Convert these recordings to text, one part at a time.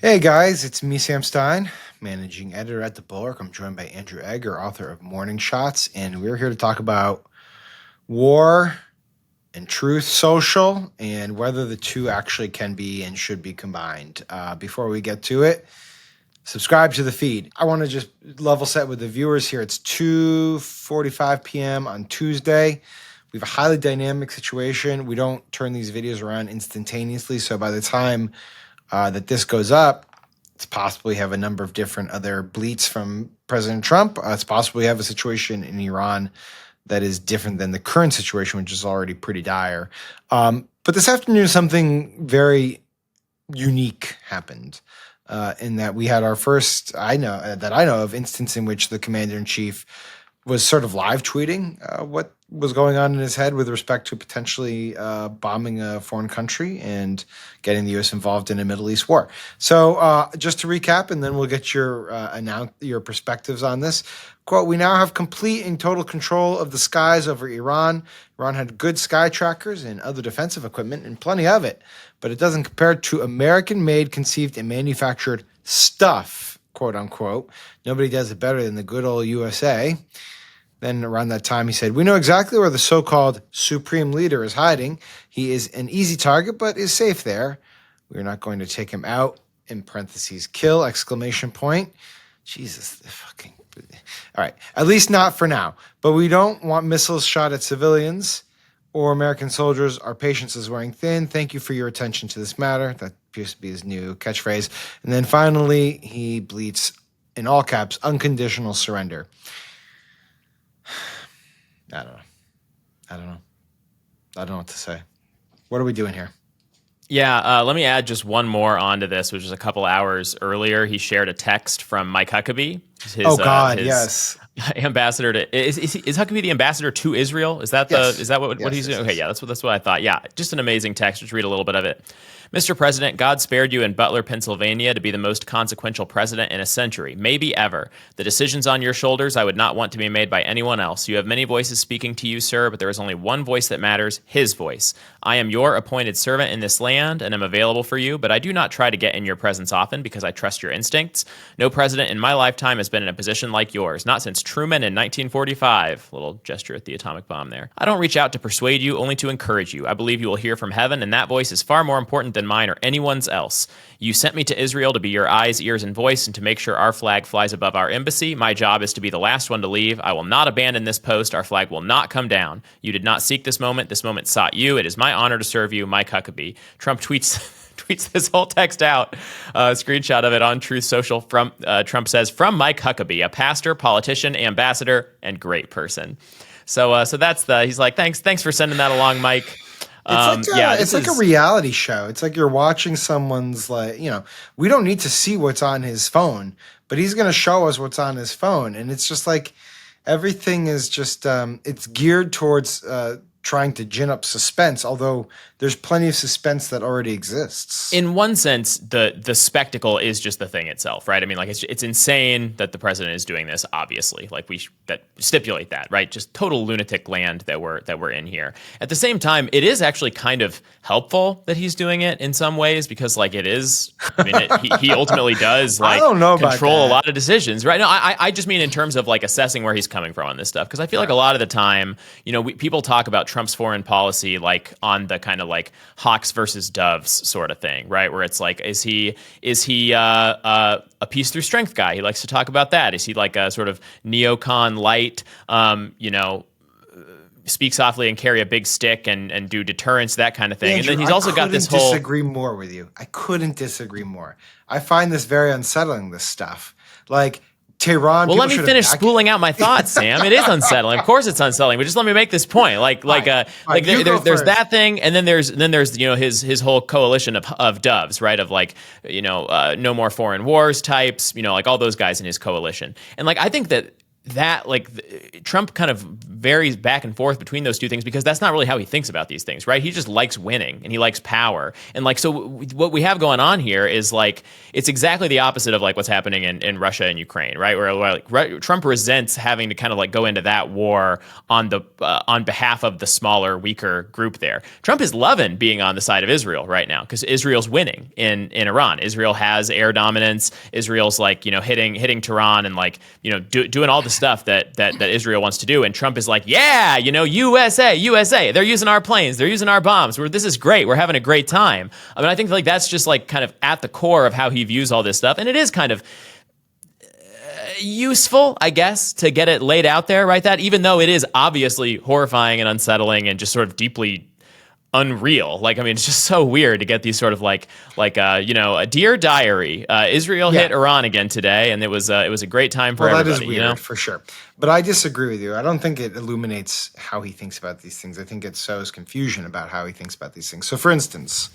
Hey guys, it's me, Sam Stein, managing editor at the Bulwark. I'm joined by Andrew Egger, author of Morning Shots, and we're here to talk about war and Truth Social and whether the two actually can be and should be combined. Before we get to it, subscribe to the feed. I want to just level set with the viewers here. It's 2:45 p.m. on Tuesday. We have a highly dynamic situation. We don't turn these videos around instantaneously, so by the time that this goes up, it's possible we have a number of different other bleats from President Trump. It's possible we have a situation in Iran that is different than the current situation, which is already pretty dire. But this afternoon, something very unique happened in that we had our first, I know of, instance in which the commander in chief was sort of live tweeting what was going on in his head with respect to potentially bombing a foreign country and getting the U.S. involved in a Middle East war. So just to recap, and then we'll get your perspectives on this. Quote, "We now have complete and total control of the skies over Iran. Iran had good sky trackers and other defensive equipment, and plenty of it, but it doesn't compare to American-made, conceived, and manufactured stuff, quote unquote. Nobody does it better than the good old USA." Then around that time, he said, "We know exactly where the so-called supreme leader is hiding. He is an easy target, but is safe there. We're not going to take him out, in parentheses, kill, exclamation point." Jesus, fucking... All right, at least not for now. But we don't want missiles shot at civilians or American soldiers. Our patience is wearing thin. Thank you for your attention to this matter. That appears to be his new catchphrase. And then finally, he bleats, in all caps, unconditional surrender. I don't know what to say. What are we doing here? Yeah, let me add just one more onto this, which is a couple hours earlier. He shared a text from Mike Huckabe. His Yes. Ambassador to is Huckabe the ambassador to Israel? Is that what he's doing? Okay, yeah, that's what I thought. Yeah, just an amazing text. Just read a little bit of it. "Mr. President, God spared you in Butler, Pennsylvania to be the most consequential president in a century, maybe ever. The decisions on your shoulders I would not want to be made by anyone else. You have many voices speaking to you, sir, but there is only one voice that matters, his voice. I am your appointed servant in this land and am available for you, but I do not try to get in your presence often because I trust your instincts. No president in my lifetime has been in a position like yours, not since Truman in 1945. Little gesture at the atomic bomb there. I don't reach out to persuade you, only to encourage you. I believe you will hear from heaven, and that voice is far more important than mine or anyone's else. You sent me to Israel to be your eyes, ears, and voice, and to make sure our flag flies above our embassy. My job is to be the last one to leave. I will not abandon this post. Our flag will not come down. You did not seek this moment. This moment sought you. It is my honor to serve you, Mike Huckabee." Trump tweets this whole text out, a screenshot of it on Truth Social. From Trump says, "From Mike Huckabee, a pastor, politician, ambassador, and great person." So that's he's like, thanks for sending that along, Mike. It's like a reality show. It's like you're watching someone's, we don't need to see what's on his phone, but he's going to show us what's on his phone. And it's just like everything is just, it's geared towards trying to gin up suspense, although there's plenty of suspense that already exists. In one sense, the spectacle is just the thing itself, right? I mean, like it's insane that the president is doing this. Obviously, like that stipulate that, right? Just total lunatic land that we're in here. At the same time, it is actually kind of helpful that he's doing it in some ways because, like, it is. I mean, he ultimately does like I don't know control a lot of decisions, right? No, I just mean in terms of like assessing where he's coming from on this stuff because I feel like a lot of the time, people talk about Trump's foreign policy like on the kind of like hawks versus doves sort of thing, right? Where it's like, is he a peace through strength guy? He likes to talk about that. Is he like a sort of neocon light, speak softly and carry a big stick and do deterrence, that kind of thing? Andrew, and then he's also got this whole... I couldn't disagree more with you. I couldn't disagree more. I find this very unsettling, this stuff. Like, Tehran. Well, let me finish spooling out my thoughts, Sam. It is unsettling. Of course, it's unsettling. But just let me make this point. There's that thing, and then there's his whole coalition of doves, right? Of like no more foreign wars types, like all those guys in his coalition. And like I think that that Trump kind of varies back and forth between those two things because that's not really how he thinks about these things, right? He just likes winning and he likes power. And so what we have going on here is it's exactly the opposite of what's happening in Russia and Ukraine, right? Where Trump resents having to kind of go into that war on behalf of the smaller, weaker group there. Trump is loving being on the side of Israel right now because Israel's winning in Iran. Israel has air dominance. Israel's hitting Tehran and doing all the stuff that Israel wants to do, and Trump is yeah, USA, they're using our planes, they're using our bombs. This is great. We're having a great time. I mean, I think that's just kind of at the core of how he views all this stuff, and it is kind of useful, I guess, to get it laid out there, right? That even though it is obviously horrifying and unsettling and just sort of deeply unreal. It's just so weird to get these sort of a Dear Diary. Israel hit Iran again today, and it was a great time for everybody. That is weird, for sure. But I disagree with you. I don't think it illuminates how he thinks about these things. I think it sows confusion about how he thinks about these things. So, for instance,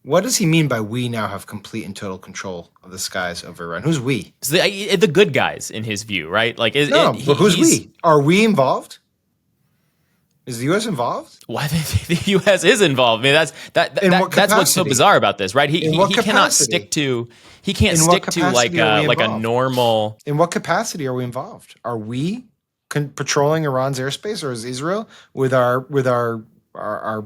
what does he mean by we now have complete and total control of the skies over Iran? Who's we? So the good guys, in his view, right? But who's we? Are we involved? Is the U.S. involved? Why the U.S. is involved? I mean, that's what's so bizarre about this, right? He cannot stick to a normal. In what capacity are we involved? Are we patrolling Iran's airspace, or is Israel with our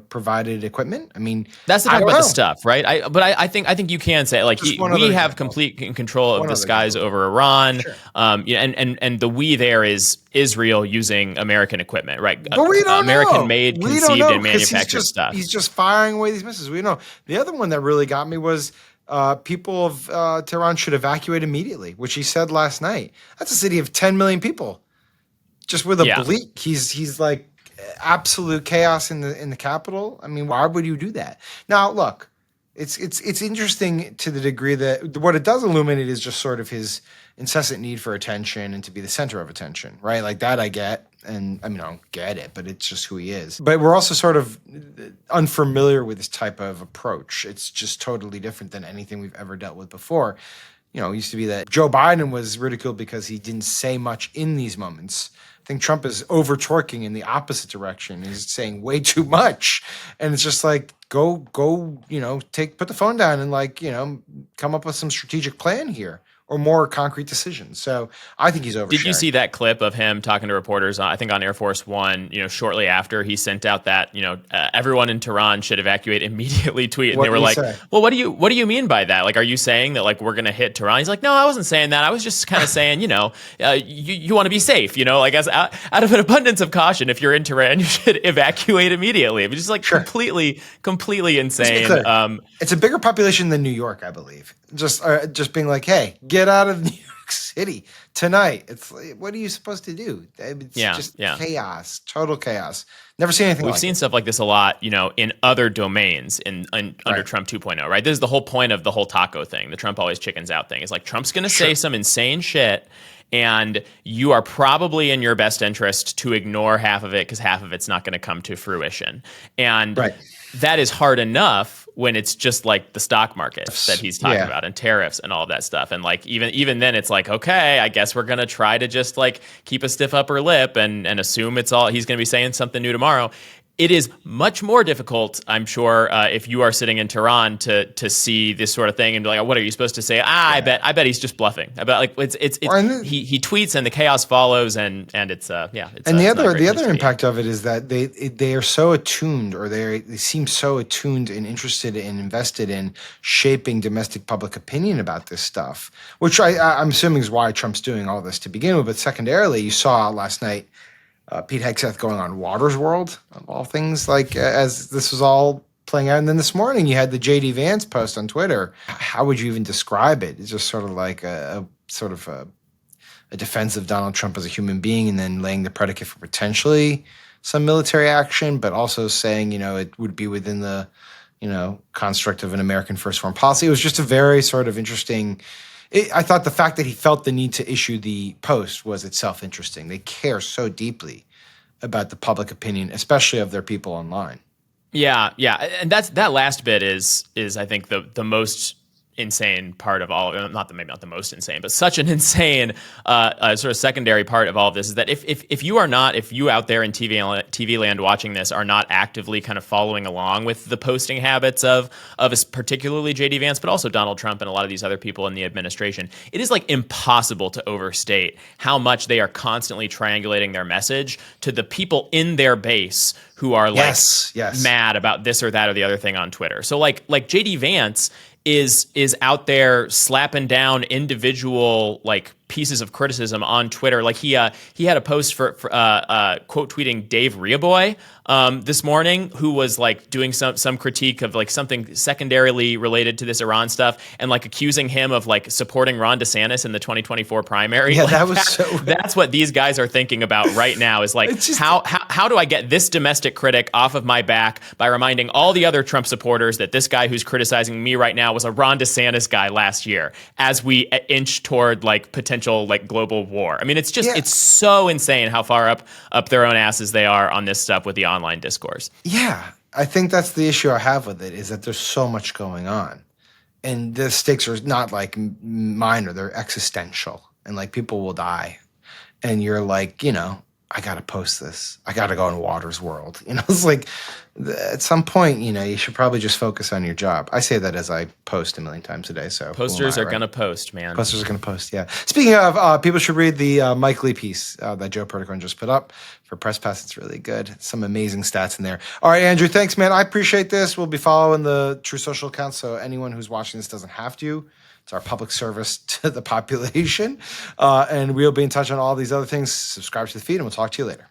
provided equipment? I mean, that's the talk about the stuff, right? I think you can say we have complete control of the skies over Iran. Sure. And the we there is Israel using American equipment, right? But we don't American made, conceived, and manufactured stuff. He's just firing away these missiles. We know. The other one that really got me was people of Tehran should evacuate immediately, which he said last night. That's a city of 10 million people. Just with a bleak, he's absolute chaos in the capital. I mean, why would you do that? Now, look, it's interesting to the degree that what it does illuminate is just sort of his incessant need for attention and to be the center of attention, right? Like that I get, and I mean, I don't get it, but it's just who he is. But we're also sort of unfamiliar with this type of approach. It's just totally different than anything we've ever dealt with before. It used to be that Joe Biden was ridiculed because he didn't say much in these moments. I think Trump is over-twerking in the opposite direction. He's saying way too much. And it's just go, put the phone down and come up with some strategic plan here or more concrete decisions. So I think he's oversharing. Did you see that clip of him talking to reporters, I think on Air Force One, shortly after he sent out that, everyone in Tehran should evacuate immediately tweet. And they were like, well, what do you mean by that? Are you saying that we're going to hit Tehran? He's like, no, I wasn't saying that. I was just kind of saying, you want to be safe, as out of an abundance of caution, if you're in Tehran, you should evacuate immediately. It was just completely insane. It's a bigger population than New York, I believe. Just being like, hey, get out of New York City tonight. It's what are you supposed to do? It's chaos, total chaos. Never seen anything. We've seen stuff like this a lot, in other domains under Trump 2.0, right? This is the whole point of the whole taco thing. The Trump always chickens out thing. It's Trump's going to say some insane shit, and you are probably in your best interest to ignore half of it because half of it's not going to come to fruition. And that is hard enough when it's just the stock market that he's talking about and tariffs and all of that stuff. And even then it's okay, I guess we're going to try to just keep a stiff upper lip and assume he's going to be saying something new tomorrow. It is much more difficult, I'm sure, if you are sitting in Tehran to see this sort of thing and be like, "What are you supposed to say?" I bet he's just bluffing. I bet he tweets and the chaos follows and it's. And the other impact of it is that they are so attuned, or they seem so attuned and interested and invested in shaping domestic public opinion about this stuff, which I'm assuming is why Trump's doing all this to begin with. But secondarily, you saw last night. Pete Hegseth going on Water's World, of all things, as this was all playing out. And then this morning you had the J.D. Vance post on Twitter. How would you even describe it? It's just sort of like a defense of Donald Trump as a human being, and then laying the predicate for potentially some military action, but also saying, it would be within the, construct of an American first foreign policy. It was just a very sort of interesting. I thought the fact that he felt the need to issue the post was itself interesting. They care so deeply about the public opinion, especially of their people online. Yeah, and that last bit is I think the most insane part of all, maybe not the most insane, but such an insane sort of secondary part of all of this is that if you out there in TV land watching this are not actively kind of following along with the posting habits of particularly JD Vance, but also Donald Trump and a lot of these other people in the administration, it is like impossible to overstate how much they are constantly triangulating their message to the people in their base who are like mad about this or that or the other thing on Twitter. So like JD Vance is out there slapping down individual like pieces of criticism on Twitter. Like he had a post for quote tweeting Dave Riaboy this morning, who was like doing some critique of like something secondarily related to this Iran stuff, and like accusing him of like supporting Ron DeSantis in the 2024 primary. Yeah, like, that's what these guys are thinking about right now. Is like how do I get this domestic critic off of my back by reminding all the other Trump supporters that this guy who's criticizing me right now was a Ron DeSantis guy last year, as we inch toward like potential like global war. I mean, it's just it's so insane how far up their own asses they are on this stuff with the online discourse. Yeah, I think that's the issue I have with it, is that there's so much going on, and the stakes are not like minor; they're existential, and like people will die, and you're like, I got to post this. I got to go in Water's world. It's like at some point, you should probably just focus on your job. I say that as I post a million times a day. So posters are going to post, man. Posters are going to post, yeah. Speaking of, people should read the Mike Lee piece that Joe Perticone just put up for Press Pass. It's really good. Some amazing stats in there. All right, Andrew, thanks, man. I appreciate this. We'll be following the True Social accounts, so anyone who's watching this doesn't have to. It's our public service to the population. And we'll be in touch on all these other things. Subscribe to the feed, and we'll talk to you later.